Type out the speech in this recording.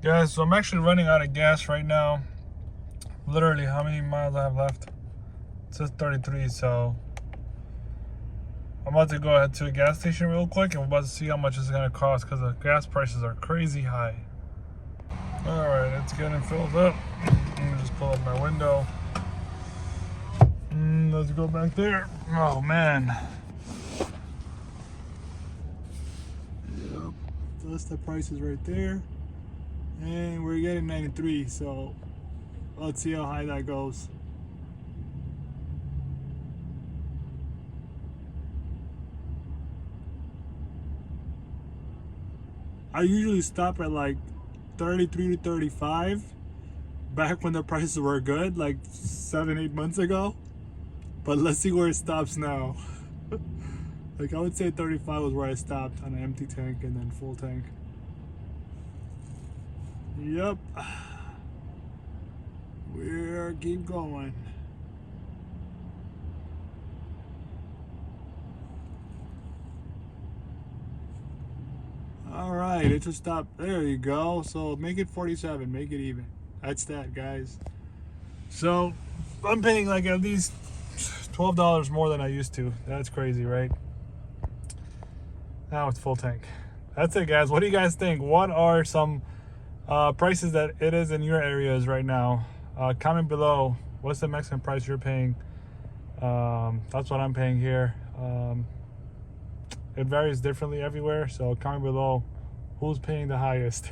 Guys, so I'm actually running out of gas right now. Literally, how many miles I have left? It says 33, so I'm about to go ahead to a gas station real quick and we're about to see how much it's gonna cost because the gas prices are crazy high. Alright, it's getting filled up. Let me just pull up my window. Let's go back there. Oh man. Yep, that's the prices right there. And we're getting 93, so let's see how high that goes. I usually stop at like 33 to 35 back when the prices were good, like 7-8 months ago. But let's see where it stops now. Like I would say 35 was where I stopped on an empty tank and then full tank. Yep. We're keep going. All right, it just stopped. There you go. So make it 47, make it even. That's that, guys. So I'm paying like at least $12 more than I used to. That's crazy, right? Now it's full tank. That's it, guys. What do you guys think? What are some prices that it is in your areas right now? Comment below. What's the maximum price you're paying? That's what I'm paying here. It varies differently everywhere, so comment below who's paying the highest.